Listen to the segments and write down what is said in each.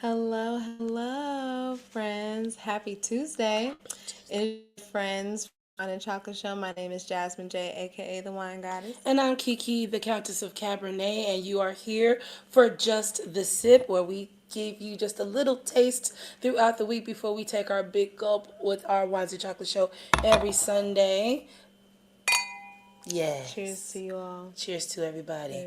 Hello, hello, friends. Happy Tuesday. It's your friends Wine and Chocolate Show. My name is Jasmine J, aka the Wine Goddess. And I'm Kiki, the Countess of Cabernet, and you are here for Just the Sip, where we give you just a little taste throughout the week before we take our big gulp with our Wines and Chocolate Show every Sunday. Yes. Cheers to you all. Cheers to everybody.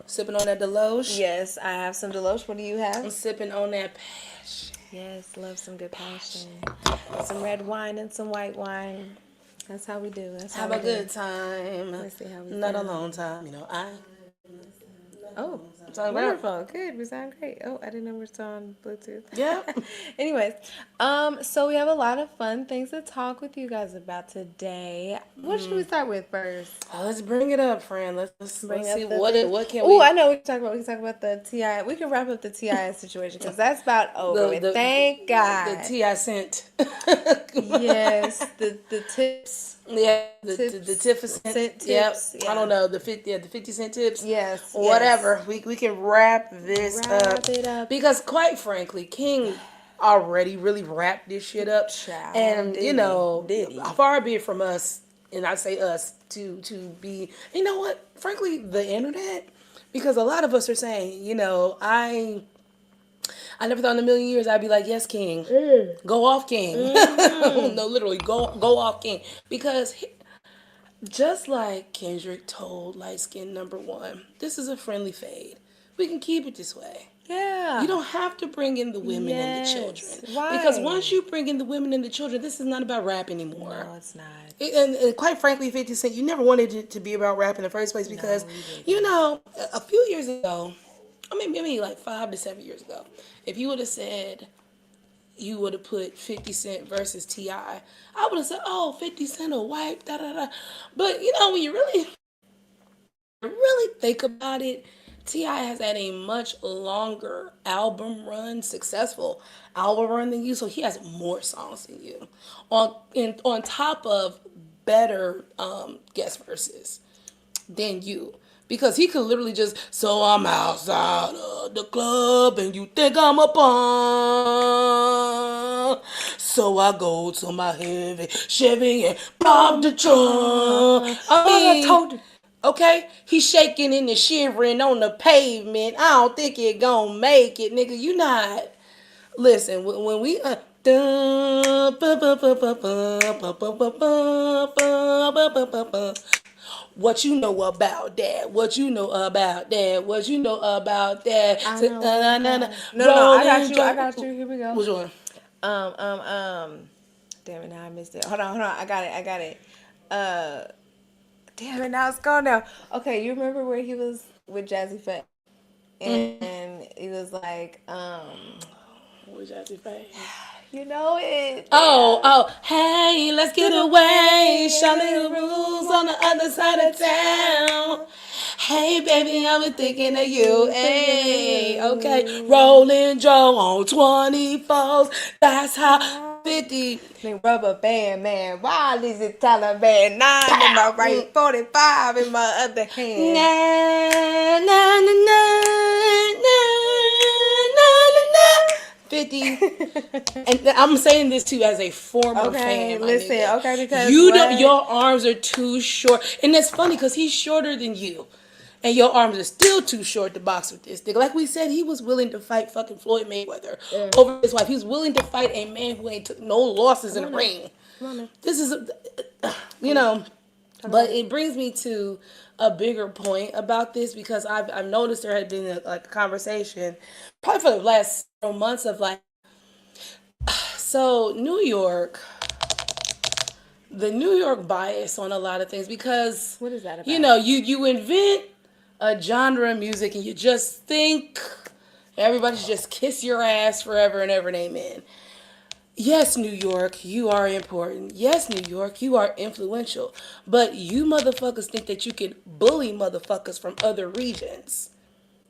Sipping on that Deloche. Yes, I have some Deloche. What do you I'm have? sipping on that passion. Yes, love some good passion. Some red wine and some white wine. That's how we do. That's how Have we a do. good time. Let's see how we Not a sound. long time, Oh, Sound wonderful. Good. We sound great. Oh, I didn't know we're still on Bluetooth. Yep. Anyways, so we have a lot of fun things to talk with you guys about today. What should we start with first? Let's bring it up, friend. Let's Bring see up the what can Oh, we. I know we can talk about. We can talk about the Ti. We can wrap up the Ti situation because that's about over with. Thank God. The tea I sent. Yes, the tips. Yeah, the Tips. 50 Cent cent. Yep. tips, I yeah. don't know the 50 cent tips. Yes, Whatever. We can wrap this Wrap it up. because quite frankly, King already really wrapped this shit up, Child, and did you he? know, Did he? far be it from us, and I say us to be. You know what? Frankly, the internet, because a lot of us are saying, I never thought in a million years I'd be like, yes, King. Go off, King. No, literally, go off, King. Because just like Kendrick told Light Skin Number One, this is a friendly fade. We can keep it this way. Yeah. You don't have to bring in the women and the Yes. children. Why? Because once you bring in the women and the children, this is not about rap anymore. No, it's not. And quite frankly, 50 Cent, you never wanted it to be about rap in the first place because, a few years ago, I mean, maybe like 5 to 7 years ago, if you would have said you would have put 50 Cent versus T.I., I would have said, oh, 50 Cent will wipe, da da da. But, when you really think about it, T.I. has had a much longer successful album run than you, so he has more songs than you. On top of better guest verses than you. Because he could literally just, so I'm outside of the club and you think I'm a bum. So I go to my heavy Chevy and rob the trunk. I told you. Okay? He's shaking and shivering on the pavement. I don't think it gonna make it, nigga. You not. Listen, when we what you know about that? What you know about that? What you know about that? I know. No, I got you. Here we go. Which one? Damn it, now I missed it. Hold on. I got it. Damn it, now it's gone now. Okay, you remember where he was with Jazzy Faye? And he was like, What was Jazzy Faye? you know it. Oh, hey, let's get away. Shawty, the rules on the other side of town. Hey, baby, I was thinking of you. Hey, okay. Rolling Joe on 24s. That's how 50. Rubber band man, wild is it Taliban? 9 in my right, 45 in my other hand. Na, na, na, na, na, na, na. 50. And I'm saying this too as a former fan. Listen, okay, because your arms are too short. And that's funny because he's shorter than you. And your arms are still too short to box with this nigga. Like we said, he was willing to fight fucking Floyd Mayweather over his wife. He was willing to fight a man who ain't took no losses in the ring. This is, but it brings me to a bigger point about this because I've noticed there had been a conversation probably for the last several months of like, so New York, the New York bias on a lot of things because what is that about? you invent a genre of music and you just think everybody should just kiss your ass forever and ever and amen. Yes, New York, you are important. Yes, New York, you are influential. But you motherfuckers think that you can bully motherfuckers from other regions.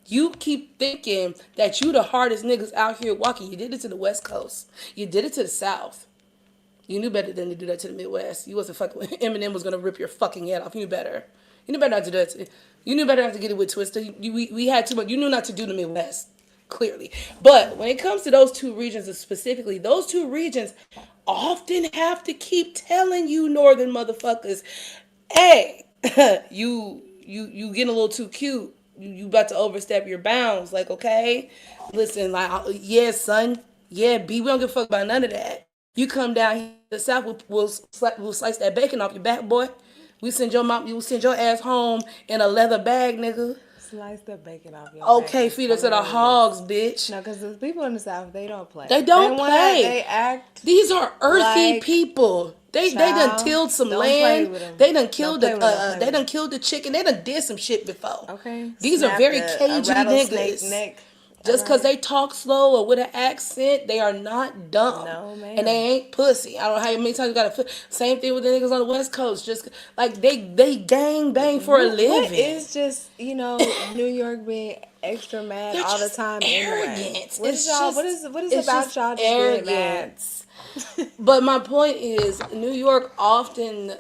You keep thinking that you the hardest niggas out here walking. You did it to the West Coast. You did it to the South. You knew better than to do that to the Midwest. You wasn't fucking Eminem was gonna rip your fucking head off. You knew better. You knew better not to do that. You knew better not to get it with Twista. We had too much. You knew not to do the Midwest, clearly. But when it comes to those two regions specifically, those two regions often have to keep telling you northern motherfuckers, hey, you getting a little too cute. You about to overstep your bounds. Like, okay, listen, like, yeah, son, yeah, B, we don't give a fuck about none of that. You come down here to the South, we'll slice that bacon off your back, boy. We send your mom, you will send your ass home in a leather bag, nigga. Slice the bacon off your back. Okay, feed us to the hogs, bitch. No, because the people in the South, they don't play. They don't play. They act. These are earthy like, people. They done child, tilled some don't play land. with 'em. They done killed Don't play with 'em, don't play they with done killed the chicken. They done did some shit before. Okay. These are Snap very a cagey rattlesnake niggas. neck. Just because they talk slow or with an accent, they are not dumb. No, ma'am. And they ain't pussy. I don't know how many times you gotta. Same thing with the niggas on the West Coast. Just like they gang bang for a living. What is just New York being extra mad They're all the just time arrogant. anyway? It's just- What is it's about just y'all just being mad? arrogance. But my point is, New York often,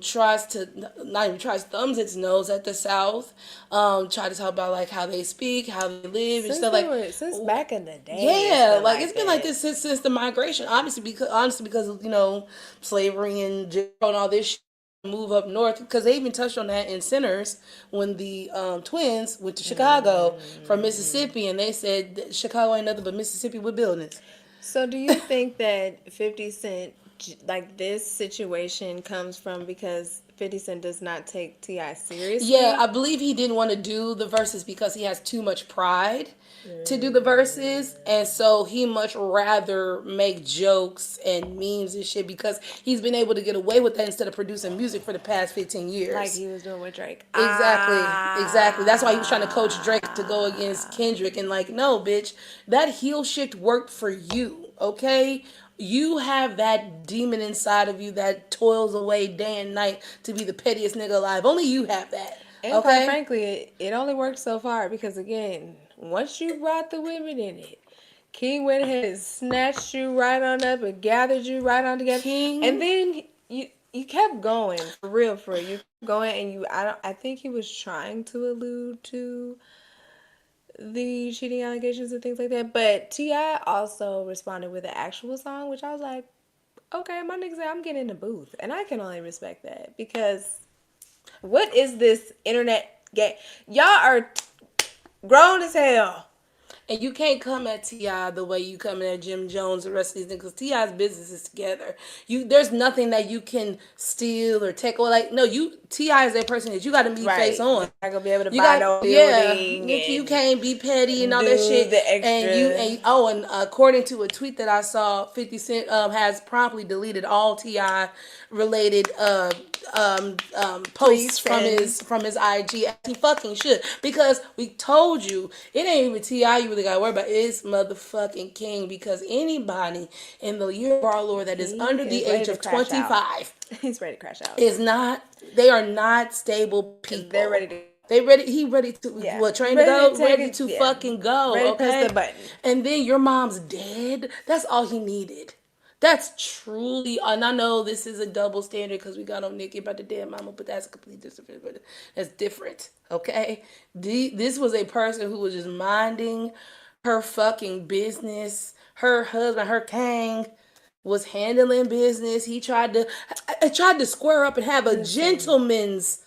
tries to not even tries thumbs its nose at the South. Try to talk about like how they speak, how they live, and stuff Since back in the day. yeah, like it's been like this since the migration. Honestly, because of slavery and Jim Crow and all this shit, move up north. Because they even touched on that in Sinners when the twins went to Chicago from Mississippi, and they said that Chicago ain't nothing but Mississippi with buildings. So do you think that 50 Cent, like this situation comes from because 50 Cent does not take T.I. seriously? Yeah, I believe he didn't want to do the verses because he has too much pride to do the verses, and so he much rather make jokes and memes and shit because he's been able to get away with that instead of producing music for the past 15 years. Like he was doing with Drake. Exactly. That's why he was trying to coach Drake to go against Kendrick, and like, no, bitch, that heel shift worked for you, okay? You have that demon inside of you that toils away day and night to be the pettiest nigga alive. Only you have that. And quite frankly, it only worked so far because again, once you brought the women in it, King went ahead and snatched you right on up and gathered you right on together. King, and then you kept going for real. You kept going, and I think he was trying to allude to the cheating allegations and things like that. But T.I. also responded with an actual song, which I was like, okay, my nigga said I'm getting in the booth, and I can only respect that because what is this internet game? Y'all are grown as hell. and you can't come at T.I. the way you come at Jim Jones and the rest of these niggas. T.I.'s business is together. There's nothing that you can steal or take away. Like, no, T.I. is that person that you got to be face on. You're not gonna be able to buy no building. Nikki, you can't be petty and all that shit. The extra. And according to a tweet that I saw, 50 Cent has promptly deleted all T.I. related posts from his IG, as he fucking should, because we told you it ain't even T.I. you really gotta worry about, it's motherfucking King, because anybody in the year of our Lord that is under the age of 25 he's ready to crash out. They are not stable people. They're ready to. He ready to train Ready to go, to take ready it, to yeah. fucking go. Ready to Okay, press the button. And then your mom's dead. That's all he needed. That's truly, and I know this is a double standard because we got on Nicki about the dead mama, but that's completely different. But that's different, okay? This was a person who was just minding her fucking business. Her husband, her king, was handling business. He tried to square up and have a gentleman's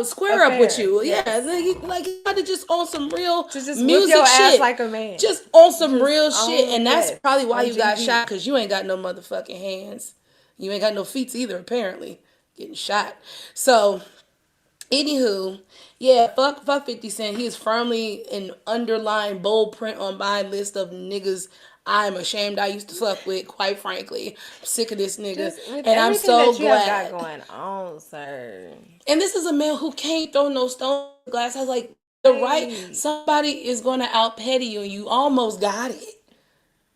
square up with you. Yes. Yeah, like he tried to just on some real Just whip music your shit. ass like a man. Just on some real shit. And that's yes. probably why you got OGB. shot, because you ain't got no motherfucking hands. You ain't got no feet either, apparently. Getting shot. So, anywho, yeah, fuck 50 Cent. He is firmly an underlying bold print on my list of niggas I'm ashamed I used to fuck with, quite frankly. I'm sick of this nigga. Just with And I'm everything so that you have got glad. going on, sir. And this is a man who can't throw no stone in the glass. I was like, the right, Right. somebody is going to out petty you, and you almost got it.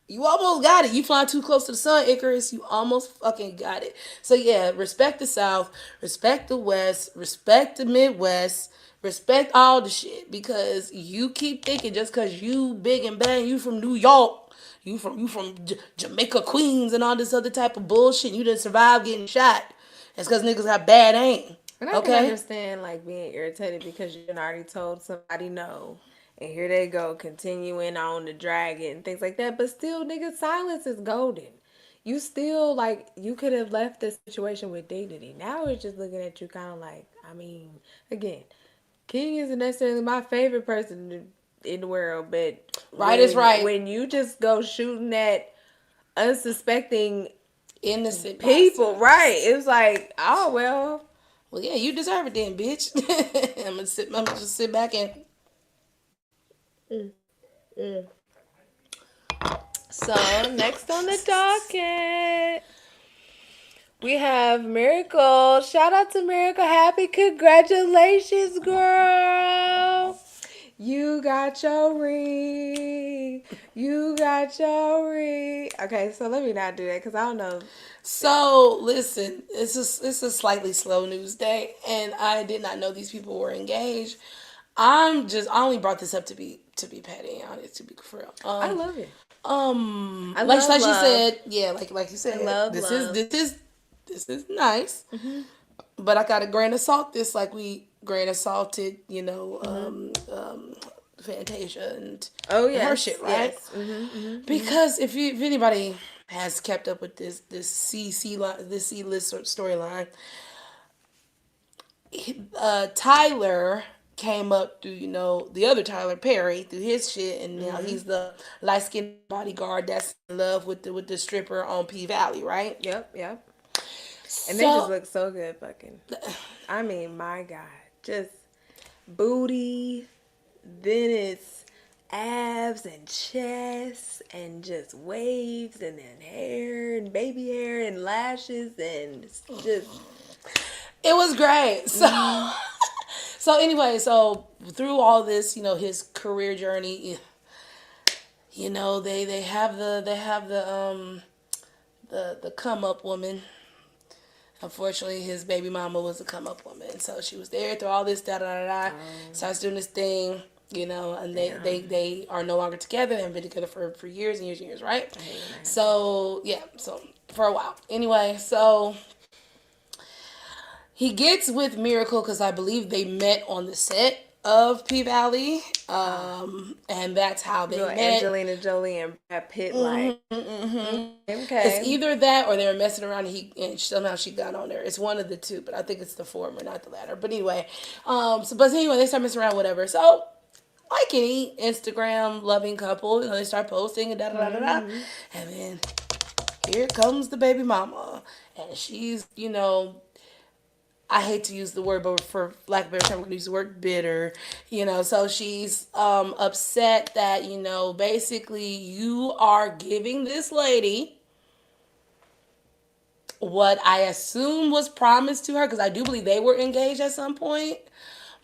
You almost got it. You flying too close to the sun, Icarus. You almost fucking got it. So yeah, respect the South, respect the West, respect the Midwest, respect all the shit. Because you keep thinking just because you big and bad, you from New York, you from Jamaica, Queens, and all this other type of bullshit. You didn't survive getting shot. It's because niggas got bad aim. And I can Okay. understand like being irritated because you done already told somebody no. And here they go, continuing on to drag it and things like that. But still, nigga, silence is golden. You still like you could have left this situation with dignity. Now it's just looking at you kind of like, I mean, again, King isn't necessarily my favorite person in the world, but Right is right. when you just go shooting at unsuspecting Innocent people, bystanders. right? It was like, oh well. Well, yeah, you deserve it then, bitch. I'm gonna just sit back and So next on the docket, we have Miracle. Shout out to Miracle. Happy congratulations, girl. You got your ring. You got your ring. Okay, so let me not do that because I don't know. So listen, it's a slightly slow news day, and I did not know these people were engaged. I only brought this up to be petty, honest, to be for real. I love it. I Like love you love. said, yeah, like you I said, love this is love. nice, but I got a grain of salt this like we grain of salted, Fantasia Oh and her yes, shit, right? yes. Because if anybody has kept up with this C list storyline, Tyler came up through the other Tyler Perry through his shit, and now he's the light skinned bodyguard that's in love with the stripper on P Valley, right? Yep, yep. And they just So look so good, fucking. I mean, my God, just booty, then it's abs and chest and just waves and then hair and baby hair and lashes and just it was great. So anyway, so through all this, his career journey, they have the come up woman. Unfortunately, his baby mama was a come up woman, so she was there through all this da da da da. Starts doing this thing, and they are no longer together. They have been together for years and years and years, right? So yeah, so for a while. Anyway, so he gets with Miracle because I believe they met on the set of P Valley, and that's how they little met. Angelina Jolie and Brad Pitt like. It's Okay. either that or they were messing around and somehow she got on there. It's one of the two, but I think it's the former, not the latter. But anyway, but anyway, they start messing around, whatever. So, like any Instagram loving couple, they start posting and da da da da da. And then here comes the baby mama. And she's, I hate to use the word, but for lack of a better term, I'm going to use the word bitter. So she's upset that, basically you are giving this lady what I assume was promised to her, because I do believe they were engaged at some point.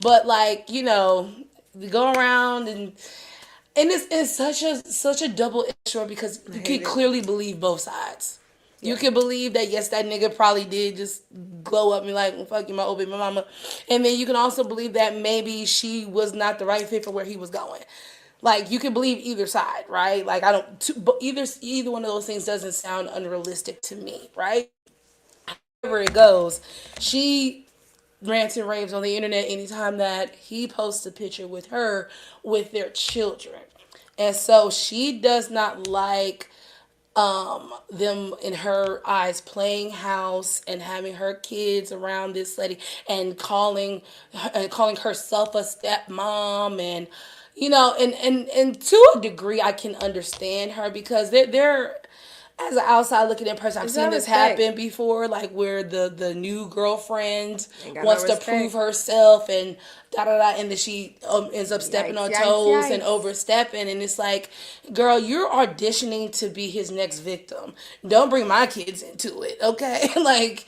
But like, we go around and it's such a double issue because you hate can it. clearly believe both sides. You can believe that yes, that nigga probably did just glow up and be like, well, fuck you, my old baby mama. And then you can also believe that maybe she was not the right fit for where he was going. Like you can believe either side, right? Like I don't, but either one of those things doesn't sound unrealistic to me, right? Wherever it goes, she rants and raves on the internet anytime that he posts a picture with her with their children. And so she does not like them in her eyes playing house and having her kids around this lady and calling herself a stepmom, and and to a degree I can understand her because they're as an outside looking in person, I've It's seen not this respect. happen before, like where the new girlfriend Ain't got no wants to prove respect. herself and da da da, and then she ends up stepping Yikes, on yikes, toes and yikes. overstepping, and it's like, girl, you're auditioning to be his next victim. Don't bring my kids into it, okay? Like,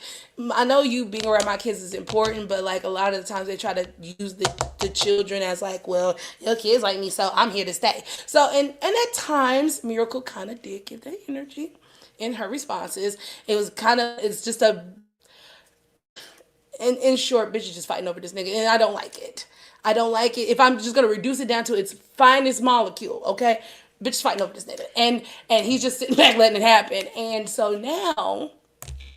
I know you being around my kids is important, but like a lot of the times they try to use the children as like, well, your kids like me, so I'm here to stay. So and at times Miracle kind of did give that energy in her responses. It was kind of, it's just a, in short, bitch is just fighting over this nigga, and I don't like it. I don't like it. If I'm just gonna reduce it down to its finest molecule, okay, bitch is fighting over this nigga, and he's just sitting back letting it happen. And so now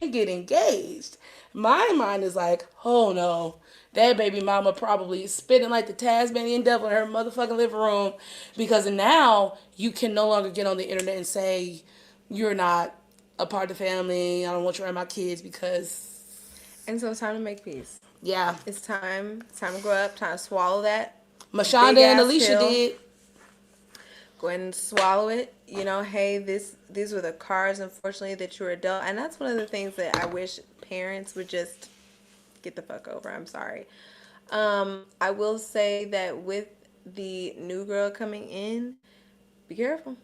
they get engaged. My mind is like, oh no, that baby mama probably spitting like the Tasmanian devil in her motherfucking living room, because now you can no longer get on the internet and say you're not a part of the family. I don't want you around my kids because, And so it's time to make peace. yeah, It's time. It's time to grow up. Time to swallow that Mashonda big and ass Alicia pill. did. Go ahead and swallow it. You know, hey, these were the cards, unfortunately, that you were dealt. And that's one of the things that I wish parents would just get the fuck over. I'm sorry. I will say that with the new girl coming in, be careful.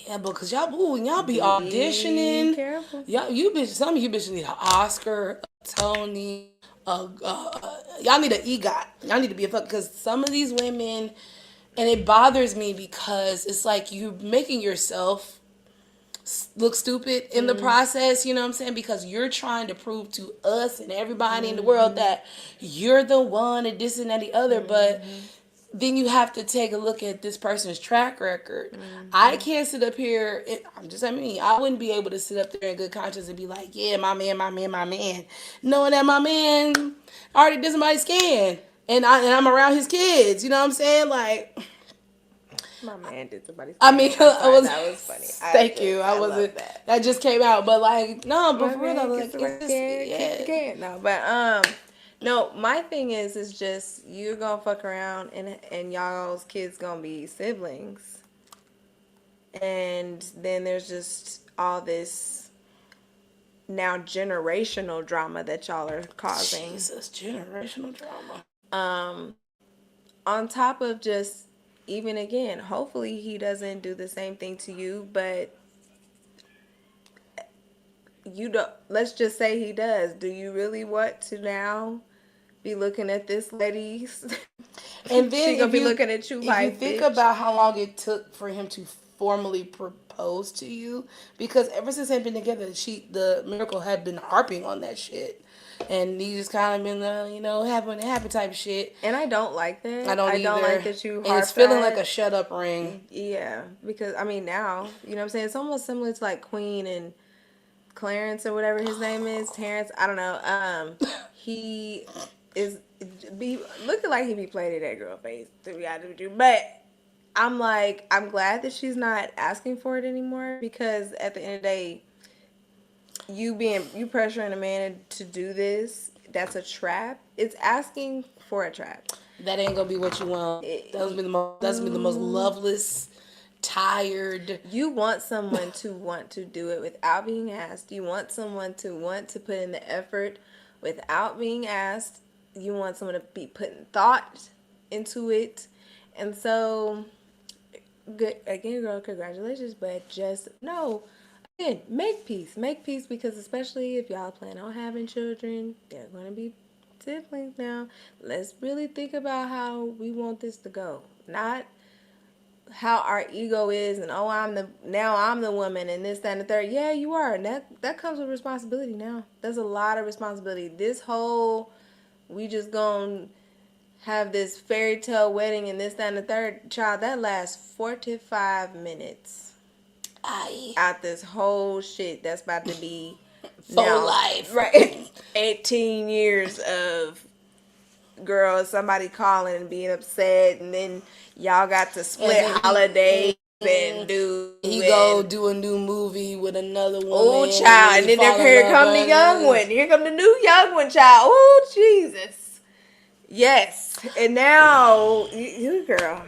Yeah, because y'all, ooh, y'all be Be auditioning. careful. Y'all, you bitch, some of you bitches need an Oscar, a Tony, y'all need an EGOT. Y'all need to be a fuck, because some of these women, and it bothers me because it's like you making yourself look stupid in the process, you know what I'm saying? Because you're trying to prove to us and everybody in the world that you're the one and this and that the other, but then you have to take a look at this person's track record. I can't sit up here. I'm just, I mean, I wouldn't be able to sit up there in good conscience and be like, yeah, my man, my man, my man, knowing that my man already did somebody's scan, and I'm around his kids. You know what I'm saying? Like, My man did somebody's I thing. mean, I'm I sorry, was. that was funny. Thank you. I I love wasn't. that. That just came out, but like, no, but My for real though, man gets like, the it's right just, can, kick the yeah. can. No, but no. My thing is just you're gonna fuck around and y'all's kids gonna be siblings, and then there's just all this now generational drama that y'all are causing. Jesus, generational drama. Um, on top of just even again, hopefully he doesn't do the same thing to you, but you don't. Let's just say he does. Do you really want to now be looking at this lady? And then She gonna be looking at you if you like, think bitch. about how long it took for him to formally propose to you, because ever since they've been together, the Miracle had been harping on that shit, and he just kind of been happen type shit. And I don't like that. I don't I don't like either, that you and it's harp feeling like a that. shut up ring. Yeah, because I mean now, you know what I'm saying? It's almost similar to like Queen and Clarence or whatever his name is, Terrence. I don't know. He is be looking like he be playing in that girl face, to be honest with you. But I'm like, I'm glad that she's not asking for it anymore, because at the end of the day, you pressuring a man to do this, that's a trap. It's asking for a trap. That ain't gonna be what you want. That's gonna be the most. That's gonna be the most loveless, tired. You want someone to want to do it without being asked. You want someone to want to put in the effort without being asked. You want someone to be putting thought into it. And so, good again, girl, congratulations. But just no, again, make peace. Make peace, because especially if y'all plan on having children, they're going to be siblings now. Let's really think about how we want this to go. Not how our ego is, and oh, I'm the woman and this, that, and the third. Yeah, you are, and that comes with responsibility. Now there's a lot of responsibility. This whole we just gonna have this fairy tale wedding and this, that, and the third, child, that lasts 45 minutes Aye. out this whole shit that's about to be Full now, life. right? 18 years of girls, somebody calling and being upset, and then y'all got to split holidays and do. He go do a new movie with another woman. Oh, child, and then here come the young one. Here come the new young one, child. Oh, Jesus. Yes, and now you girl.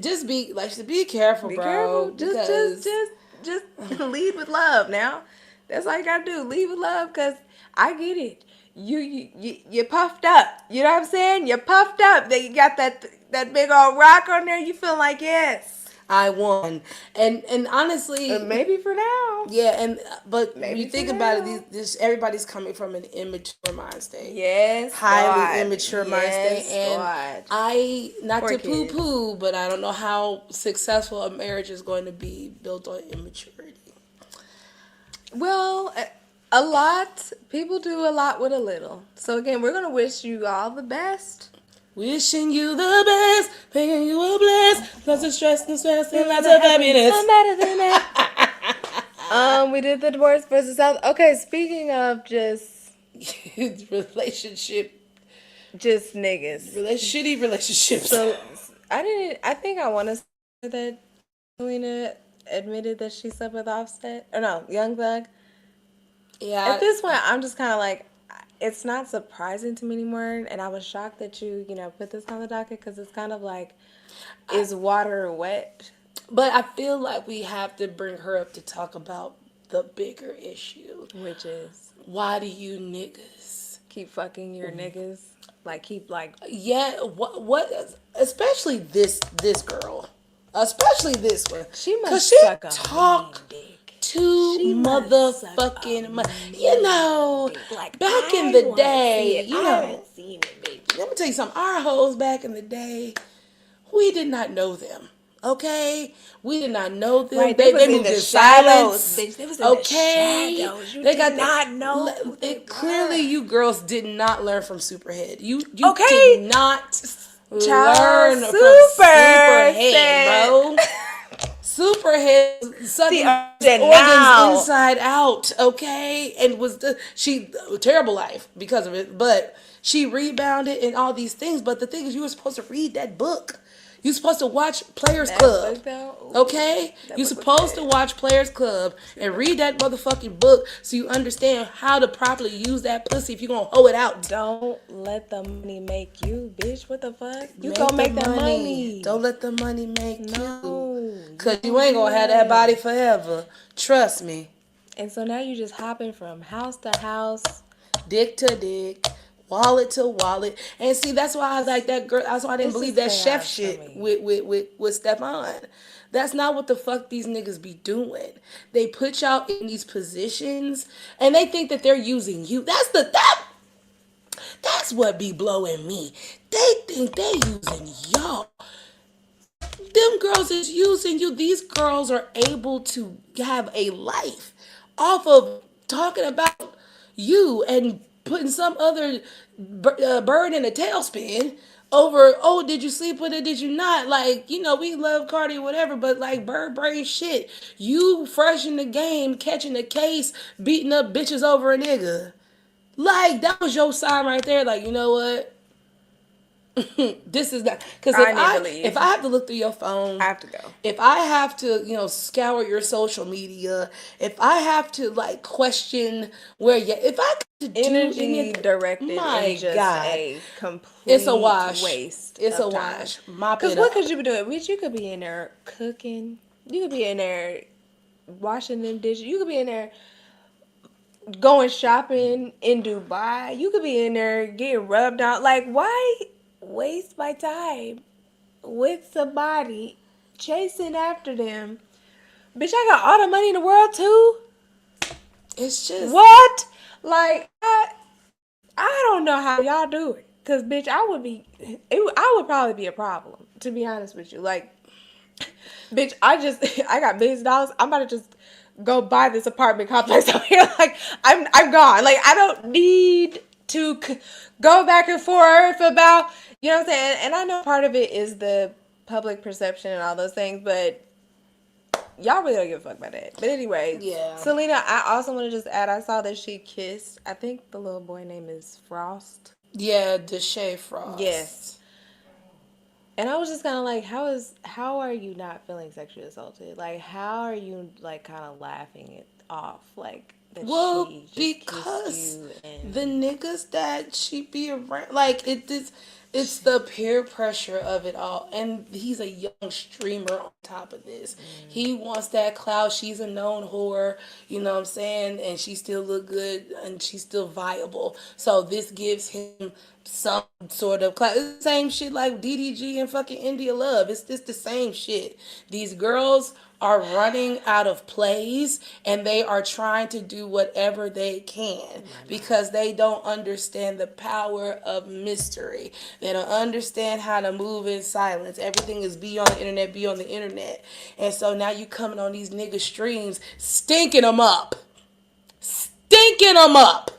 just be careful, Be bro, careful. because Just lead with love. Now, that's all you gotta do. Lead with love, cause I get it. You puffed up. You know what I'm saying? You're puffed up. That you got that big old rock on there. You feel like yes. I won. And honestly, Maybe for now. yeah, and but when you Maybe for think about it, now. this everybody's coming from an immature mind state, Yes, highly God. immature mind state, Yes, and God. I not Poor to poo kids. poo, but I don't know how successful a marriage is going to be built on immaturity. Well, a lot. People do a lot with a little. So again, we're gonna wish you all the best. Wishing you the best, making you a bless, lots of stress and stress and lots Lots of of happiness. happiness. I'm better than that. We did the divorce versus South. Okay, speaking of Relationship, niggas. shitty relationships. So I didn't. I think I want to say that Selena admitted that she slept with Offset. Or no, Young Thug. At Yeah, this point, I'm just kind of like, it's not surprising to me anymore. And I was shocked that you put this on the docket because it's kind of like, is water wet? but I feel like we have to bring her up to talk about the bigger issue. Which is Why do you niggas? keep fucking your niggas. Like, keep like, Yeah, what? Especially this girl, especially this one, she cause must she suck a talk mean dick. too She must suck motherfucking a much. mean You know, dick. Like, back in I the wanna see day, it. you I know, haven't seen it, baby. let me tell you something. Our hoes back in the day, we did not know them. Okay, we did not know them. Right, They was in moved the in shadows, silence. bitch. They was in the Okay, shadows. You they did got not know who they it. Clearly, were. you girls did not learn from Superhead. You Okay. did not Child learn from Super Superhead, said. bro. Superhead See, sucking organs now. inside out, okay, and she terrible life because of it, but she rebounded and all these things. But the thing is, you were supposed to read that book. You're supposed to watch Players That Club. book, though. Okay? That You're book was supposed to good. watch Players Club and read that motherfucking book so you understand how to properly use that pussy if you're gonna hoe it out. Don't let the money make you, bitch. What the fuck? You Make gonna the make that money. Don't let the money make you. No. Cause you ain't gonna have that body forever. Trust me. And so now you just hopping from house to house. Dick to dick. Wallet to wallet. And see, that's why I like that girl. That's why I didn't It's believe just that chef chaos for shit me. with Stefan. That's not what the fuck these niggas be doing. They put y'all in these positions and they think that they're using you. That's what be blowing me. They think they using y'all. Them girls is using you. These girls are able to have a life off of talking about you and putting some other bird in a tailspin over, oh, did you sleep with it? Did you not? Like, we love Cardi or whatever, but like bird brain shit. You fresh in the game, catching a case, beating up bitches over a nigga. Like, that was your sign right there. Like, you know what? This is not because I need to leave. if I have to look through your phone, I have to go. if I have to scour your social media, if I have to like question where you, if I could do Energy anything, directed my in just God, a complete it's a wash. waste. It's of a time. wash. Mop Because it what up. could you be doing? Bitch, you could be in there cooking. You could be in there washing them dishes. You could be in there going shopping in Dubai. You could be in there getting rubbed out. Like, why waste my time with somebody chasing after them? Bitch, I got all the money in the world too. It's just What? Like, I don't know how y'all do it. Cause bitch, I would probably be a problem, to be honest with you. Like, bitch, I got millions of dollars. I'm about to just go buy this apartment complex over here. Like, I'm gone. Like, I don't need to go back and forth about, you know what I'm saying? And I know part of it is the public perception and all those things, but y'all really don't give a fuck about that. But anyway, Yeah. Selena, I also want to just add, I saw that she kissed, I think the little boy name is Frost. yeah, Deshae Frost. Yes. And I was just kind of like, how are you not feeling sexually assaulted? Like, how are you like kind of laughing it off? Like that Well, she just because kissed you and the niggas that she be around, like it is, It's the peer pressure of it all. And he's a young streamer on top of this. He wants that clout. She's a known whore, you know what I'm saying? And she still look good and she's still viable. So this gives him some sort of clout. It's the same shit like DDG and fucking India Love. It's just the same shit. These girls are running out of plays and they are trying to do whatever they can because they don't understand the power of mystery. They don't understand how to move in silence. Everything is be on the internet, be on the internet. And so now you coming on these nigga streams, stinking them up. Stinking them up.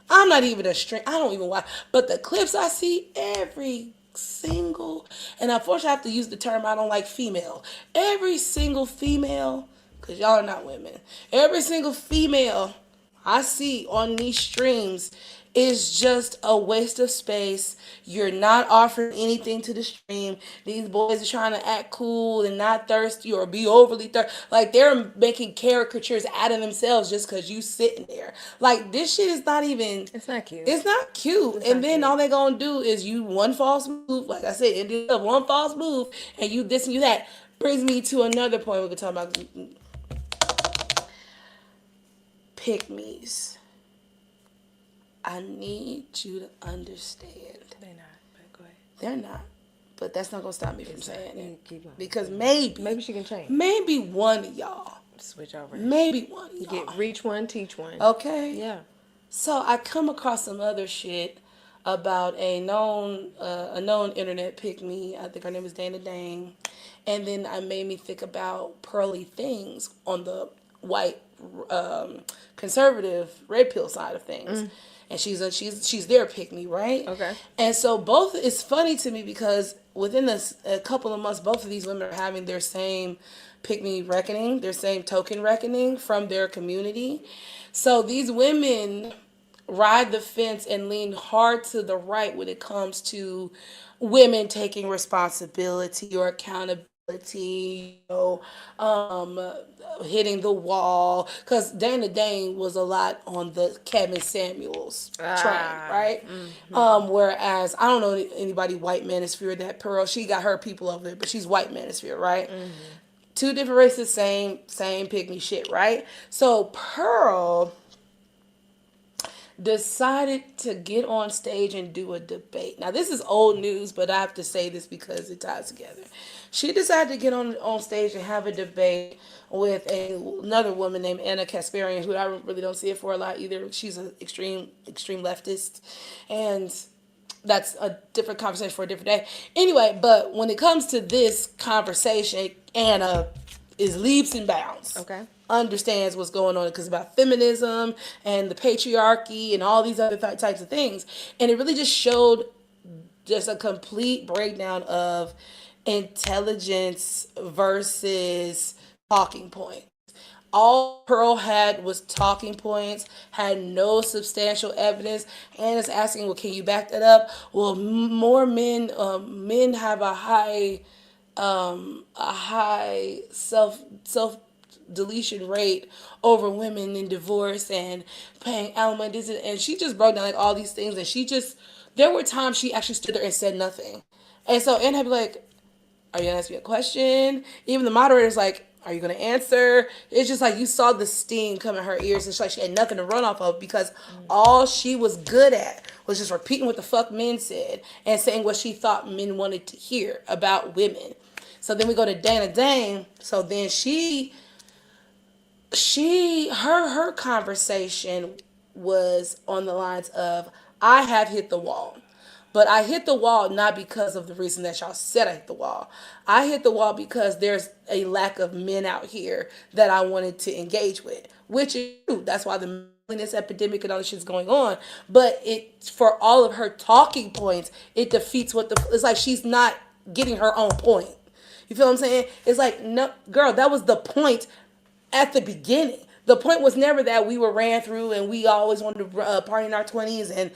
I'm not even a stream. I don't even watch. But the clips I see every single, and unfortunately I have to use the term I don't like, female. Every single female, because y'all are not women. Every single female I see on these streams is just a waste of space. You're not offering anything to the stream. These boys are trying to act cool and not thirsty or be overly thirsty. Like they're making caricatures out of themselves just because you sitting there. Like this shit is not even. It's not cute. It's not cute. It's and not then cute. all they gonna do is you one false move. Like I said, ended up one false move, and you this and you that. Brings me to another point we could talk about. Pick me's. I need you to understand. They're not, but go ahead. They're not. But that's not gonna stop me from saying it. Keep going. Because maybe she can change. maybe one of y'all. Switch over. Maybe one of y'all. Get reach one, teach one. Okay. Yeah. So I come across some other shit about a known internet pick me. I think her name is Dana Dane, and then I made me think about Pearly Things on the white conservative red pill side of things. And she's their pick me, right? Okay. And so both, it's funny to me because within a couple of months, both of these women are having their same pick me reckoning, their same token reckoning from their community. So these women ride the fence and lean hard to the right when it comes to women taking responsibility or accountability, hitting the wall. Because Dana Dane was a lot on the Kevin Samuels train, right? Whereas I don't know anybody white manosphere that Pearl. She got her people over there, but she's white manosphere, right? Two different races, same pick me shit, right? So Pearl decided to get on stage and do a debate. Now this is old news, but I have to say this because it ties together. She decided to get on stage and have a debate with another woman named Anna Kasparian, who I really don't see it for a lot either. She's an extreme leftist, and that's a different conversation for a different day. Anyway, but when it comes to this conversation, Anna is leaps and bounds. Okay. Understands what's going on because about feminism and the patriarchy and all these other types of things. And it really just showed just a complete breakdown of intelligence versus talking point. All Pearl had was talking points, had no substantial evidence, and is asking, well, can you back that up? Well, more men have a high self deletion rate over women in divorce and paying alimony. And she just broke down like all these things, and there were times she actually stood there and said nothing. And so Anna had be like, are you gonna ask me a question? Even the moderator's like, are you gonna answer? It's just like you saw the steam come in her ears. It's like she had nothing to run off of because all she was good at was just repeating what the fuck men said and saying what she thought men wanted to hear about women. So then we go to Dana Dane. So then her conversation was on the lines of, I have hit the wall. But I hit the wall not because of the reason that y'all said I hit the wall. I hit the wall because there's a lack of men out here that I wanted to engage with, which is true. That's why the loneliness epidemic and all this shit's going on. But for all of her talking points, it defeats it's like she's not getting her own point. You feel what I'm saying? It's like, no, girl, that was the point at the beginning. The point was never that we were ran through and we always wanted to party in our 20s and,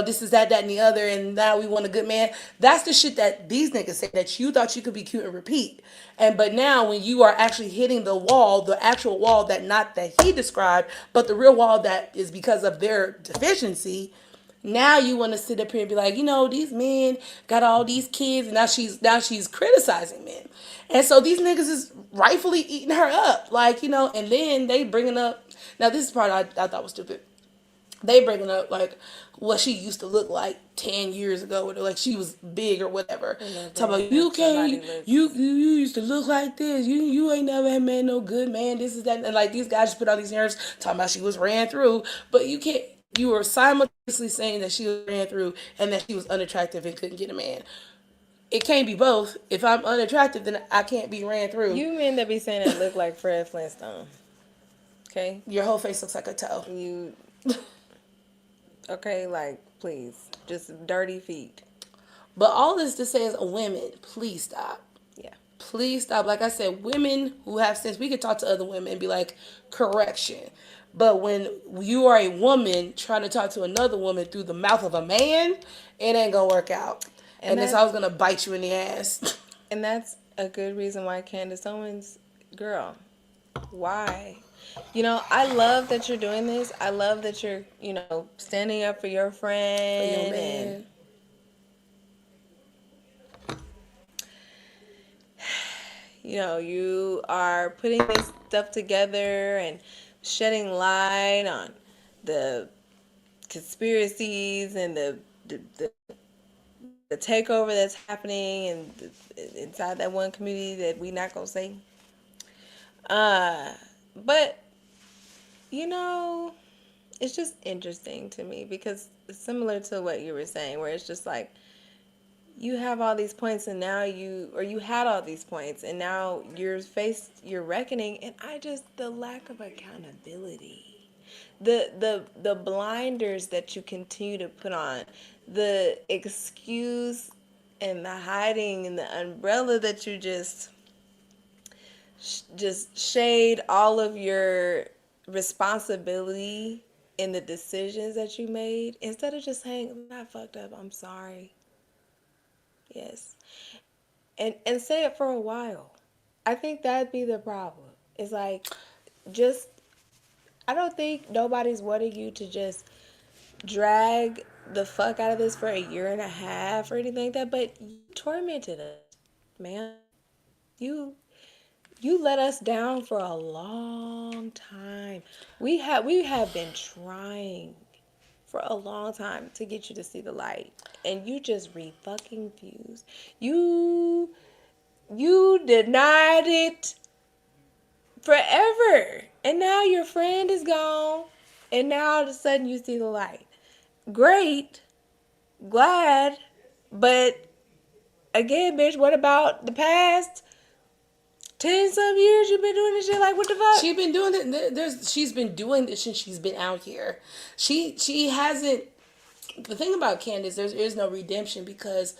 this is that, and the other, and now we want a good man. That's the shit that these niggas say, that you thought you could be cute and repeat. But now when you are actually hitting the wall, the actual wall that not that he described, but the real wall that is because of their deficiency, Now you want to sit up here and be like, these men got all these kids, and now she's criticizing men, and so these niggas is rightfully eating her up, and then they bringing up. Now this is part I thought was stupid. They bringing up like what she used to look like 10 years ago, or like she was big or whatever. Talk about you can't you used to look like this. You ain't never had man no good man. This is that, and like these guys just put all these nerves talking about she was ran through, but you can't. You were simultaneously saying that she was ran through and that she was unattractive and couldn't get a man. It can't be both. If I'm unattractive, then I can't be ran through. You men that be saying that look like Fred Flintstone. Okay? Your whole face looks like a toe. You okay, like please. Just dirty feet. But all this to say is, women, please stop. Yeah. Please stop. Like I said, women who have sense, we could talk to other women and be like, correction. But when you are a woman trying to talk to another woman through the mouth of a man, it ain't gonna work out. And it's always gonna bite you in the ass. And that's a good reason why Candace Owens, girl, why? I love that you're doing this. I love that you're, standing up for your friend. For your man. You are putting this stuff together and shedding light on the conspiracies and the takeover that's happening and inside that one community that we not gonna say. But it's just interesting to me because it's similar to what you were saying, where it's just like you have all these points and now you had all these points and now you're reckoning, and the lack of accountability, the blinders that you continue to put on, the excuse and the hiding and the umbrella that you just shade all of your responsibility in the decisions that you made, instead of just saying, I fucked up, I'm sorry. Yes. And say it for a while. I think that'd be the problem. It's like, I don't think nobody's wanting you to just drag the fuck out of this for a year and a half or anything like that, but you tormented us, man. You let us down for a long time. We have been trying for a long time to get you to see the light, and you just fucking fused. You denied it forever, and now your friend is gone, and now all of a sudden you see the light. Great, glad, but again, bitch, what about the past 10-some years you've been doing this shit? Like, what the fuck? She's been doing it. She's been doing this since she's been out here. She hasn't. The thing about Candace, there is no redemption, because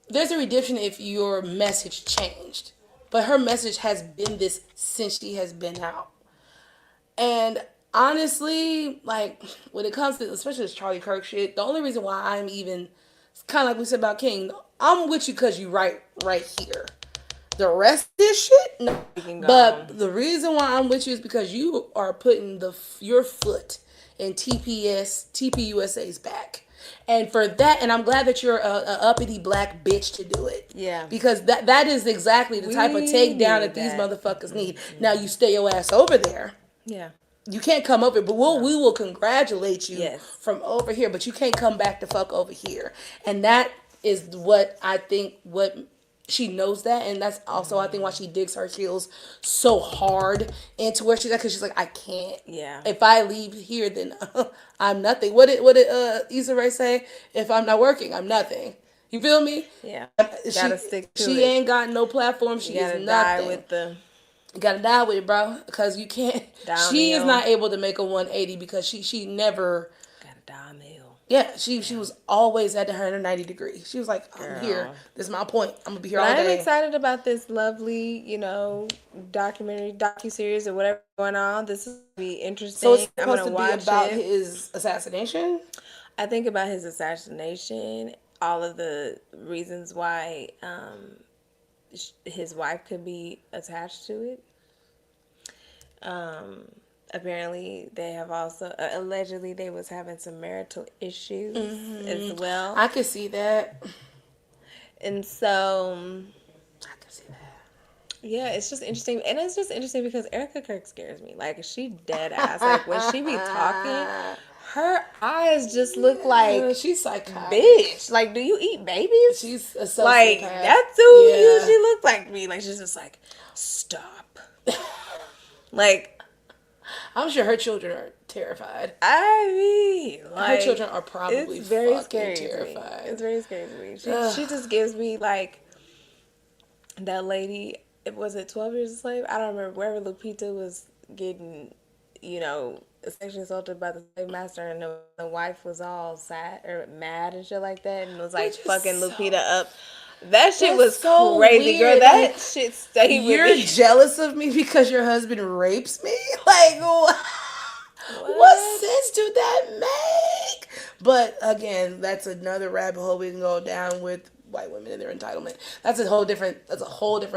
there's a redemption if your message changed. But her message has been this since she has been out. And honestly, like, when it comes to, especially this Charlie Kirk shit, the only reason why I'm even, it's kind of like we said about King, I'm with you because you right here. The rest of this shit, no. But the reason why I'm with you is because you are putting your foot in TPUSA's back. And for that, and I'm glad that you're a uppity black bitch to do it. Yeah. Because that is exactly the type of takedown that these motherfuckers need. Now you stay your ass over there. Yeah. You can't come over, but we will congratulate you from over here, but you can't come back to fuck over here. And that is what I think, what she knows that, and that's also I think why she digs her heels so hard into where she's at, because she's like, I can't. Yeah. If I leave here, then I'm nothing. What did Issa Rae say? If I'm not working, I'm nothing. You feel me? Yeah. Gotta stick to it. She ain't got no platform. She is nothing. You gotta die with it, bro, because you can't. She is not able to make a 180 because she never. Gotta die on the hill. Yeah, she was always at the 190 degree. She was like, I'm here. This is my point. I'm gonna be here all day. I'm excited about this lovely, docuseries or whatever going on. This is gonna be interesting. So it's supposed to be about his assassination? I think about his assassination, all of the reasons why his wife could be attached to it. apparently they have also allegedly they was having some marital issues as well. I could see that. And so I could see that. yeah, it's just interesting, and it's just interesting because Erica Kirk scares me. Like she dead ass. Like when she be talking, her eyes just look Yeah, like she's psychotic. bitch. Like, do you eat babies? She's a Like sociopath. that's who Yeah. she looks like to me. Like she's just like, stop. Like I'm sure her children are terrified. I mean, like Her children are probably it's very fucking scary terrified. to me. It's very scary to me. She just gives me like that lady. Was it 12 Years a Slave? I don't remember. Wherever Lupita was getting, sexually assaulted by the slave master, and the wife was all sad or mad and shit like that, and was like Which is fucking so- Lupita up. That shit That's was so crazy, girl. weird. That Like, shit stayed with You're me. jealous of me because your husband rapes me? Like, what sense do that make? But again, that's another rabbit hole we can go down with white women and their entitlement. That's a whole different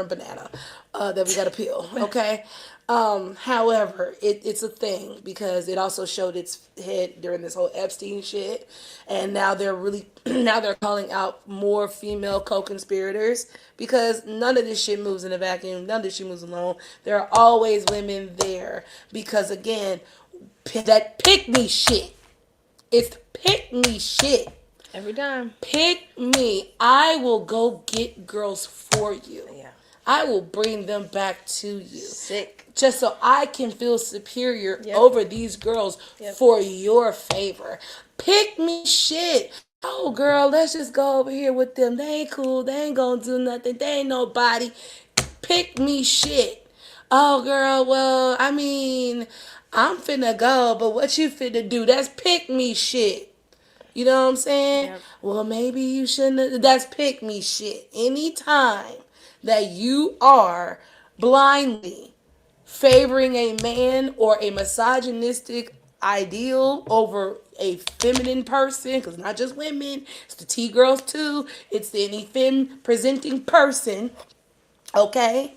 banana that we got to peel. Okay. However, it's a thing because it also showed its head during this whole Epstein shit, and now they're really now they're calling out more female co-conspirators because none of this shit moves in a vacuum. None of this shit moves alone. There are always women there because again, that pick me shit. It's pick me shit. Every time. Pick me. I will go get girls for you. Yeah. I will bring them back to you. Sick. Just so I can feel superior Yep. over these girls Yep. for your favor. Pick me shit. Oh, girl, let's just go over here with them. They ain't cool. They ain't gonna do nothing. They ain't nobody. Pick me shit. Oh, girl, well, I mean, I'm finna go, but what you finna do? That's pick me shit. You know what I'm saying? Yep. Well, maybe you shouldn't. That's pick me shit. Anytime that you are blindly favoring a man or a misogynistic ideal over a feminine person, because not just women, it's the T girls too, it's any femme presenting person, okay?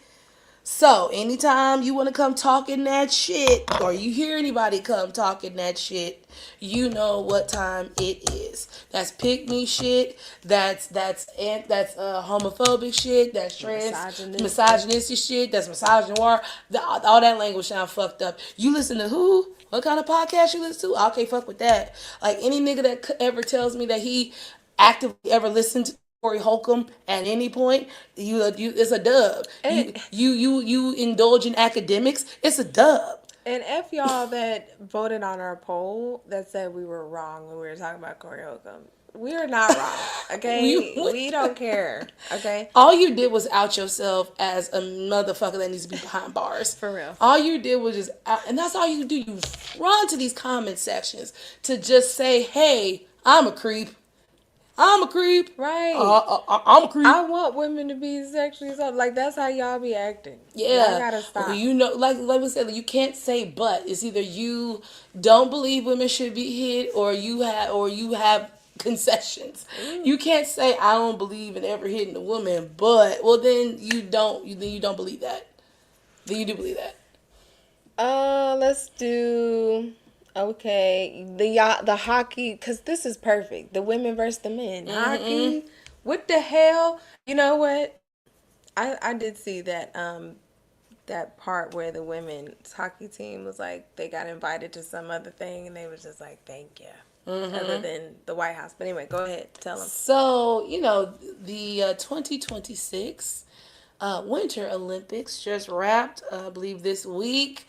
So, anytime you want to come talking that shit, or you hear anybody come talking that shit, you know what time it is. That's pick me shit. That's homophobic shit. That's misogynistic shit. That's misogynoir. All that language sound fucked up. You listen to who? What kind of podcast you listen to? I can't fuck with that. Like any nigga that ever tells me that he actively ever listened to Corey Holcomb at any point, you it's a dub. You indulge in academics, it's a dub. And F y'all that voted on our poll that said we were wrong when we were talking about Corey Holcomb. We are not wrong, okay? We don't care, okay? All you did was out yourself as a motherfucker that needs to be behind bars. For real. All you did was just out, and that's all you do. You run to these comment sections to just say, hey, I'm a creep. I'm a creep. Right. I'm a creep. I want women to be sexually assaulted. Like, that's how y'all be acting. Yeah. Y'all gotta stop. Well, you know, like we said, you can't say but. It's either you don't believe women should be hit or you have concessions. You can't say I don't believe in ever hitting a woman, but well then you don't believe that. Then you do believe that. Let's do the hockey, because this is perfect. The women versus the men. Hockey. What the hell? You know what? I did see that that part where the women's hockey team was like they got invited to some other thing and they was just like thank you. Other than the White House. But anyway, go ahead. Tell them. So, the 2026 Winter Olympics just wrapped, I believe this week.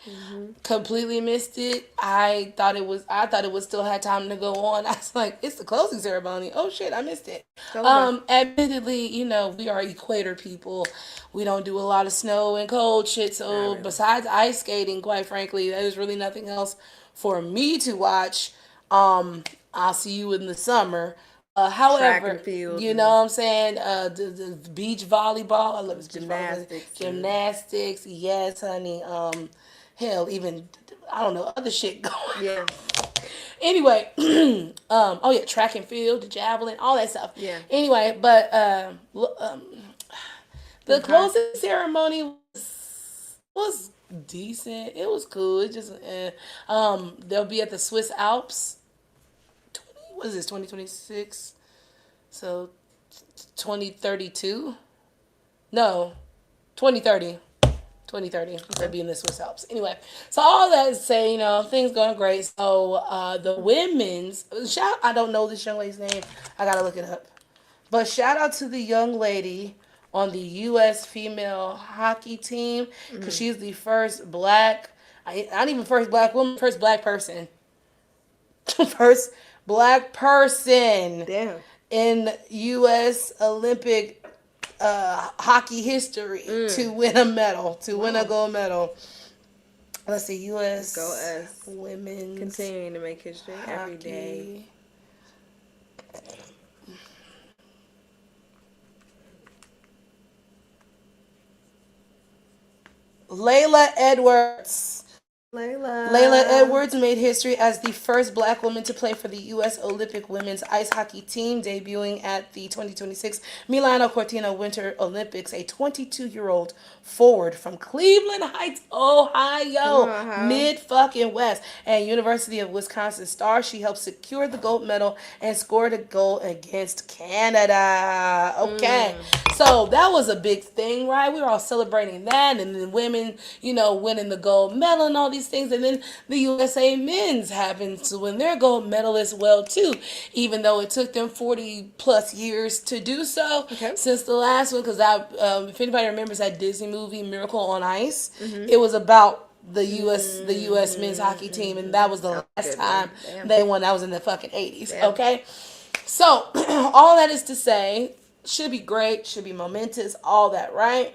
Completely missed it. I thought it would still have time to go on. I was like, it's the closing ceremony. Oh shit, I missed it. Admittedly, we are equator people. We don't do a lot of snow and cold shit. So besides ice skating, quite frankly, there's really nothing else for me to watch. I'll see you in the summer. However, you know what I'm saying? The beach volleyball. I love it. Gymnastics. Yes, honey. Hell, even, I don't know, other shit going. Yeah. Anyway, track and field, the javelin, all that stuff. Yeah. Anyway, but the closing ceremony was decent. It was cool. It just they'll be at the Swiss Alps. What is this? 2026. So 2032. No, 2030. 2030. They'll be in the Swiss Alps. Anyway, so all that is saying, things going great. So the women's I don't know this young lady's name. I gotta look it up. But shout out to the young lady on the U.S. female hockey team because she's the first black, not even first black woman, first black person, first black person Damn. in U.S. Olympic hockey history to win a medal, to win a gold medal. Let's see, U.S. Go us. Women's Continuing to make history every day. hockey. Layla Edwards. Layla Edwards made history as the first black woman to play for the U.S. Olympic women's ice hockey team, debuting at the 2026 Milano Cortina Winter Olympics. A 22-year-old forward from Cleveland Heights, Ohio, mid-fucking-west, and University of Wisconsin star. She helped secure the gold medal and scored a goal against Canada. Okay. So that was a big thing, right? We were all celebrating that, and the women, winning the gold medal and all these things. And then the USA men's happened to win their gold medal as well, too, even though it took them 40 plus years to do so since the last one. Because if anybody remembers that Disney movie Miracle on Ice, it was about the U.S. men's hockey team, and that was the last time they won. That was in the fucking 80s. Okay, so all that is to say, should be great, should be momentous, all that, right?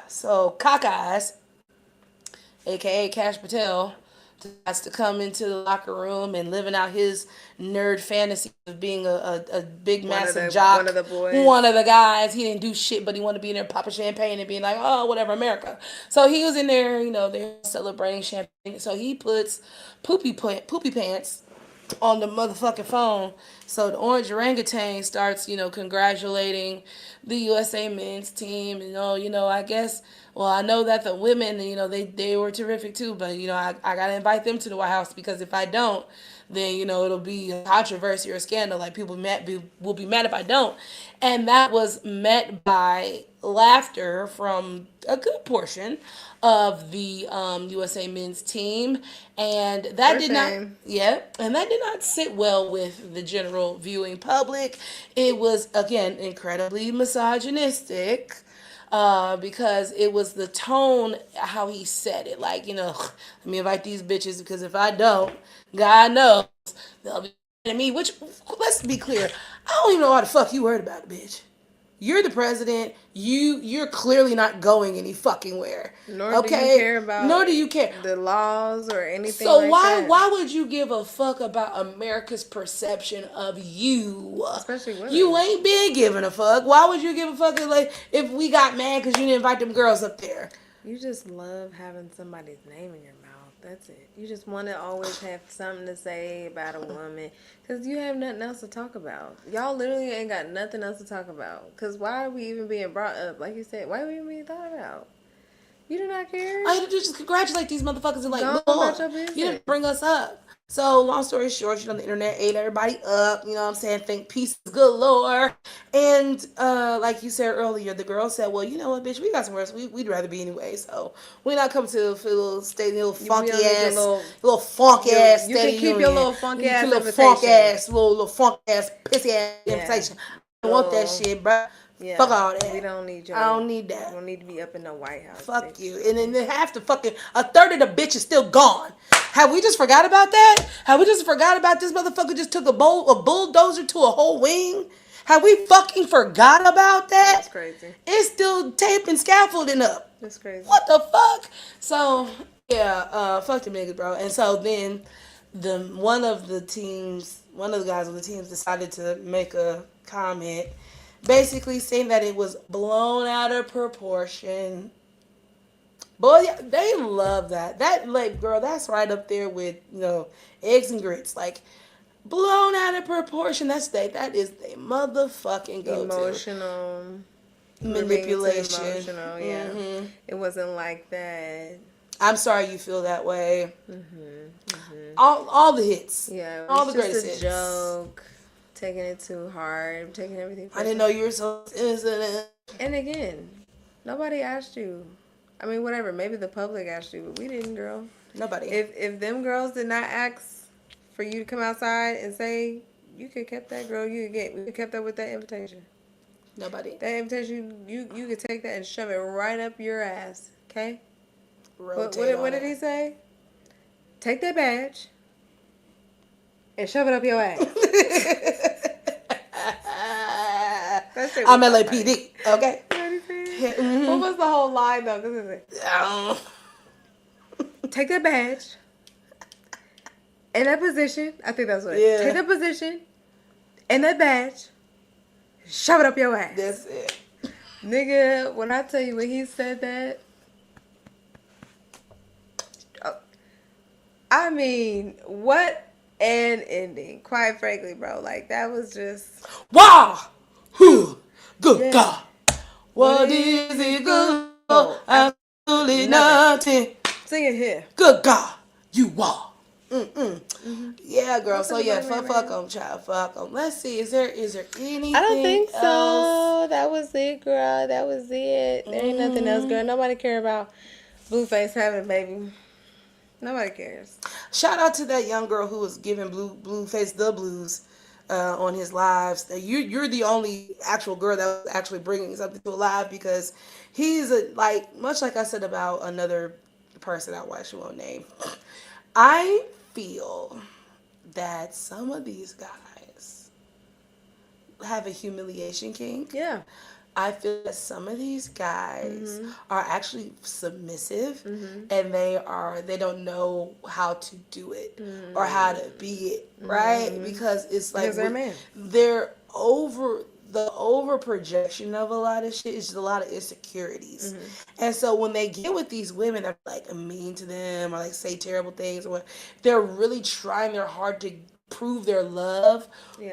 So Cockeyes, aka Cash Patel, has to come into the locker room and living out his nerd fantasy of being a big massive jock. One of the boys. One of the guys. He didn't do shit, but he wanted to be in there popping champagne and being like, oh, whatever, America. So he was in there, they're celebrating champagne. So he puts poopy pants on the motherfucking phone. So the orange orangutan starts, congratulating the USA men's team. I guess, well, I know that the women, they were terrific too, but, I got to invite them to the White House because if I don't, then, it'll be a controversy or a scandal. Like, people will be mad if I don't. And that was met by laughter from a good portion of the USA men's team. And that did not sit well with the general viewing public. It was, again, incredibly misogynistic. Because it was the tone, how he said it. Like, let me invite these bitches because if I don't, God knows they'll be mad at me. Which, let's be clear, I don't even know why the fuck you worried about it, bitch. You're the president. You're clearly not going any fucking where. Nor do you care about. Nor do you care the laws or anything. So like that. why would you give a fuck about America's perception of you? Especially women. You ain't been giving a fuck. Why would you give a fuck if we got mad because you didn't invite them girls up there? You just love having somebody's name in your mouth. That's it. You just want to always have something to say about a woman because you have nothing else to talk about. Y'all literally ain't got nothing else to talk about. Because why are we even being brought up? Like you said, why are we even being thought about? You do not care? I had to just congratulate these motherfuckers and like, you didn't bring us up. So, long story short, the internet ate everybody up, you know what I'm saying? Think peace is galore. And, like you said earlier, the girl said, well, you know what, bitch, we got somewhere else we'd rather be anyway. So, we're not coming to a little state, little funky ass, little funk ass You can keep your little funky ass little funk ass, pissy ass invitation. I don't want that shit, bro. Yeah, fuck all that. We don't need you. I don't need that. We don't need to be up in the White House. Fuck bitch. you. And then half the a third of the bitch is still gone. Have we just forgot about that? Have we just forgot about this motherfucker just took a bulldozer to a whole wing? Have we fucking forgot about that? That's crazy. It's still taped and scaffolding up. That's crazy. What the fuck? So, yeah, fuck the niggas, bro. And so then one of the guys on the teams decided to make a comment basically saying that it was blown out of proportion. Boy, yeah, they love that. That, like, girl, that's right up there with, eggs and grits. Like, blown out of proportion. That is the motherfucking go-to. Emotional. we're being too Manipulation. emotional. Yeah, it wasn't like that. I'm sorry you feel that way. All the hits. Yeah, All it's the just a greatest hits. joke. Taking it too hard, taking everything I didn't personal. know you were so innocent. And again, nobody asked you. I mean, whatever. Maybe the public asked you, but we didn't, girl. Nobody. If them girls did not ask for you to come outside and say, you could kept that girl. We could kept that with that invitation. Nobody. That invitation, you could take that and shove it right up your ass. Okay. What did he say? Take that badge and shove it up your ass. That shit I'm was so LAPD. Okay. You know what he said? What was the whole line though? Cause it's take that badge in that position. I think that's what. Yeah. Take that position in that badge. Shove it up your ass. That's it. Nigga, when I tell you when he said that, I mean, what an ending. Quite frankly, bro. Like, that was just. Wow! Whew. Good Yeah. God. What is it good for? Absolutely nothing. Sing it here. Good God. You are. Yeah, girl. So yeah, fuck them, child. Fuck them. Let's see. Is there anything I don't think else? so. That was it, girl. That was it. There ain't nothing else, girl. Nobody care about Blueface having a baby. Nobody cares. Shout out to that young girl who was giving Blueface the blues on his lives. You're the only actual girl that was actually bringing something to a live, because he's much like I said about another person I watched, won't name. I feel that some of these guys have a humiliation kink. Yeah. I feel that some of these guys are actually submissive, and they don't know how to do it or how to be it, right? Because it's like they're over the over projection of a lot of shit is just a lot of insecurities. And so when they get with these women that are like mean to them or like say terrible things, or what, they're really trying their hard to prove their love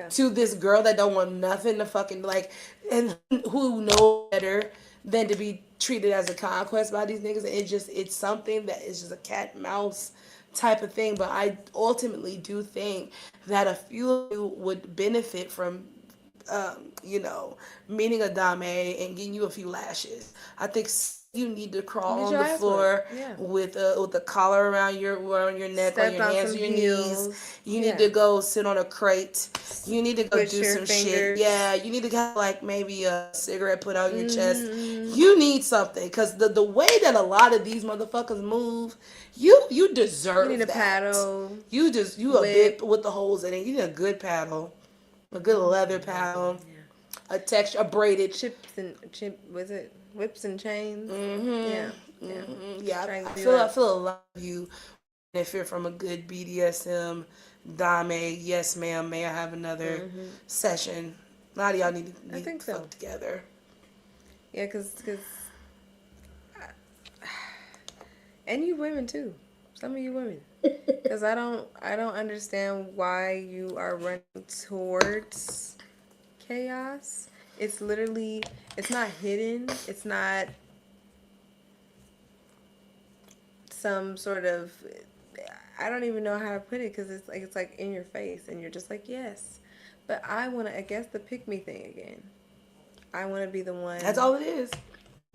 to this girl that don't want nothing to fucking like, and who know better than to be treated as a conquest by these niggas. It's something that is just a cat and mouse type of thing. But I ultimately do think that a few of you would benefit from meeting a dame and getting you a few lashes. I think you need to crawl on the floor with a collar around your neck, on your hands, on your knees. You need to go sit on a crate. You need to go do some shit. Yeah, you need to have like maybe a cigarette put out your chest. You need something, because the way that a lot of these motherfuckers move, you deserve that. You need a paddle. You a bit with the holes in it. You need a good paddle, a good leather paddle, a texture, a braided whips and chains. Yeah. I feel a lot of you benefit from a good BDSM dame. Yes, ma'am. May I have another session? A lot of y'all need to fuck together. Yeah, because and you women too. Some of you women, because I don't understand why you are running towards chaos. It's literally, it's not hidden. It's not some sort of, I don't even know how to put it, because it's like in your face, and you're just like, yes. But I want to, I guess, the pick me thing again. I want to be the one. That's all it is.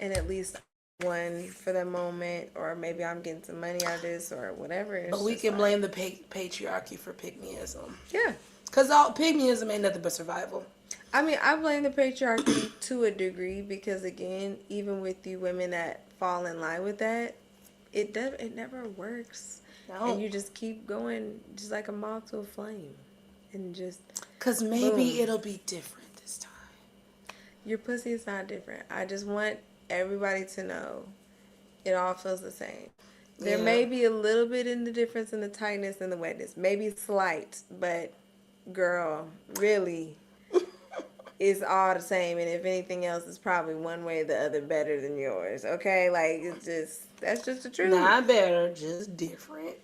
And at least one for the moment, or maybe I'm getting some money out of this or whatever. But we can blame the patriarchy for pick-meism. Yeah. Because all pick-meism ain't nothing but survival. I mean, I blame the patriarchy to a degree, because again, even with you women that fall in line with that, it never works. No. And you just keep going, just like a moth to a flame, and just. Because maybe it'll be different this time. Your pussy is not different. I just want everybody to know it all feels the same. There may be a little bit in the difference in the tightness and the wetness, maybe slight, but girl, really. It's all the same, and if anything else, it's probably one way or the other better than yours. Okay, like that's just the truth. Not better, just different.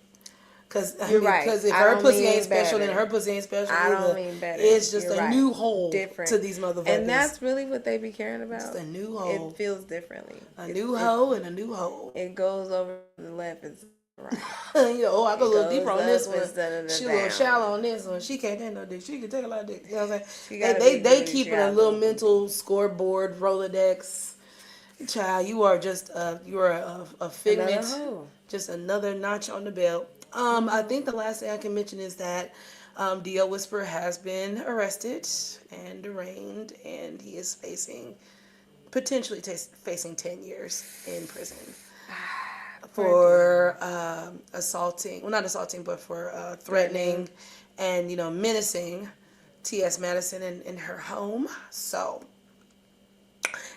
Because You're right. because if I her don't pussy ain't mean special, then better. her pussy ain't special I don't either. mean better. It's just You're a right. new hole Different. to these motherfuckers. And that's really what they be caring about. Just a new It hole. feels differently. A new hoe and a new hole. It goes over the left and right. You know, oh, I go a little deeper on this one. Instead of She a down. little shallow on this one. She can't take no dick. She can take a lot of dick. You know what I'm She saying? gotta They be they really keeping a shallow. little mental scoreboard Rolodex. Child, you are just you are a figment, Another hoe. just another notch on the belt. I think the last thing I can mention is that D.L. Whisper has been arrested and arraigned, and he is potentially facing 10 years in prison for assaulting, well, not assaulting, but for threatening and, menacing T.S. Madison in her home. So,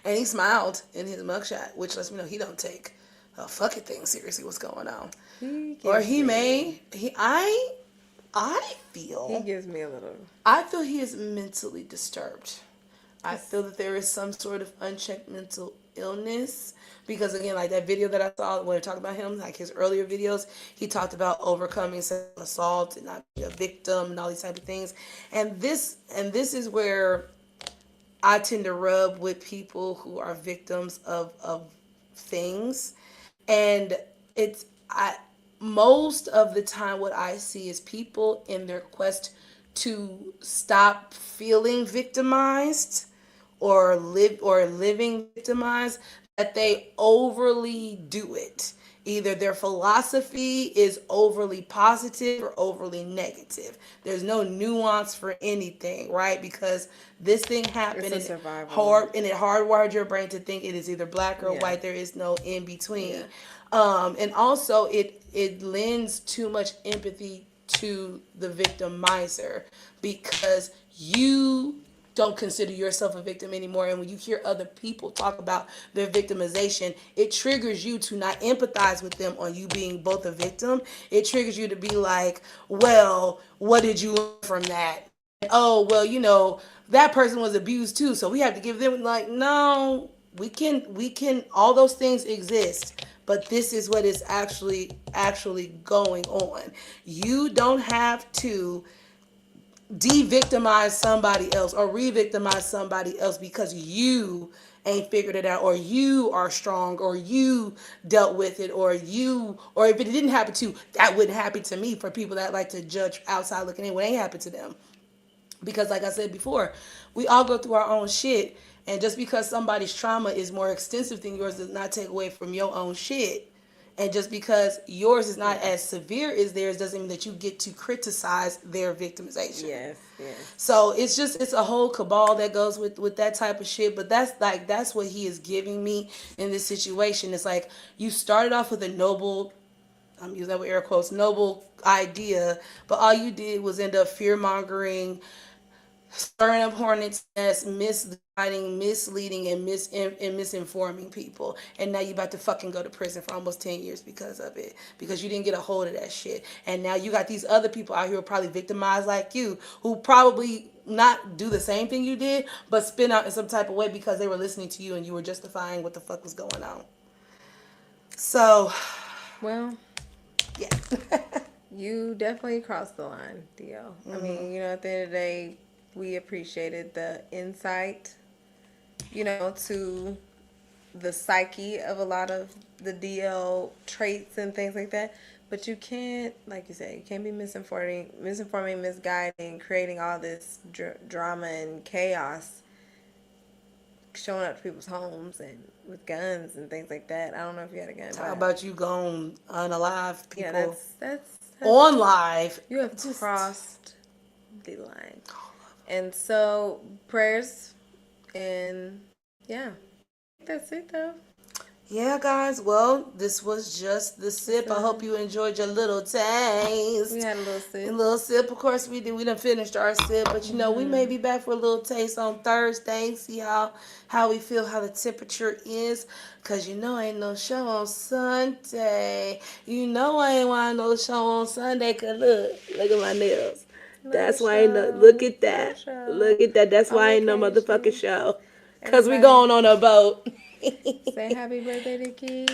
and he smiled in his mugshot, which lets me know he don't take a fucking thing seriously. What's going on? I feel. He gives me a little. I feel he is mentally disturbed. I feel that there is some sort of unchecked mental illness. Because again, like that video that I saw when I talked about him, like his earlier videos, he talked about overcoming sexual assault and not being a victim and all these type of things. And this is where I tend to rub with people who are victims of things. And most of the time what I see is people in their quest to stop feeling victimized or living victimized, that they overly do it. Either their philosophy is overly positive or overly negative. There's no nuance for anything, right? Because this thing happened and it hardwired your brain to think it is either black or white. There is no in between. And also it lends too much empathy to the victimizer because you don't consider yourself a victim anymore. And when you hear other people talk about their victimization, it triggers you to not empathize with them on you being both a victim. It triggers you to be like, well, what did you learn from that? Oh, well, that person was abused too, so we have to give them, like, no, we can, all those things exist. But this is what is actually going on. You don't have to de-victimize somebody else or re-victimize somebody else because you ain't figured it out, or you are strong, or you dealt with it, or if it didn't happen to you, that wouldn't happen to me, for people that like to judge outside looking in what ain't happened to them. Because like I said before, we all go through our own shit, and just because somebody's trauma is more extensive than yours does not take away from your own shit. And just because yours is not as severe as theirs doesn't mean that you get to criticize their victimization. Yes. So it's a whole cabal that goes with that type of shit. But that's what he is giving me in this situation. It's like you started off with a noble, I'm using that with air quotes, noble idea, but all you did was end up fear mongering, stirring up hornets' nests, misleading, and misinforming people. And now you about to fucking go to prison for almost 10 years because of it. Because you didn't get a hold of that shit. And now you got these other people out here who are probably victimized like you, who probably not do the same thing you did, but spin out in some type of way because they were listening to you and you were justifying what the fuck was going on. So, well, yeah. You definitely crossed the line, Dio. I mean, at the end of the day, we appreciated the insight, to the psyche of a lot of the DL traits and things like that. But you can't, like you said, you can't be misinforming, misguiding, creating all this drama and chaos, showing up to people's homes and with guns and things like that. I don't know if you had a gun. How about you gone unalive people? Yeah, that's on live. You have crossed the line. And so, prayers, and yeah, that's it though. Yeah, guys. Well, this was just the sip. I hope you enjoyed your little taste. We had a little sip. A little sip. Of course, we did. We done finished our sip, but we may be back for a little taste on Thursday. See how we feel, how the temperature is. Cause ain't no show on Sunday. I ain't want no show on Sunday. Cause look at my nails. That's why ain't no. Look at that. Look at that. That's why ain't no motherfucking show. Cause we going on a boat. Say happy birthday to Kiki.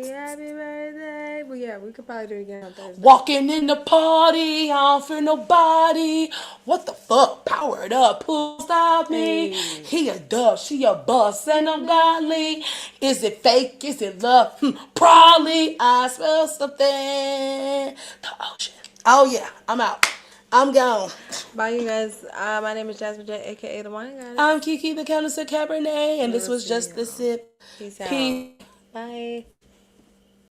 Happy birthday. Well, yeah, we could probably do it again on Thursday. Walking in the party, I don't fear nobody. What the fuck? Power it up, who stop me? Hey. He a dub, she a bust, and I'm godly. Is it fake? Is it love? Probably. I smell something. The ocean. Oh yeah, I'm out. I'm gone. Bye, you guys. My name is Jasmine J, aka the Wine Goddess. I'm Kiki, the Countess of Cabernet, and this We'll was see just the y'all. sip. Peace out. Peace. Bye.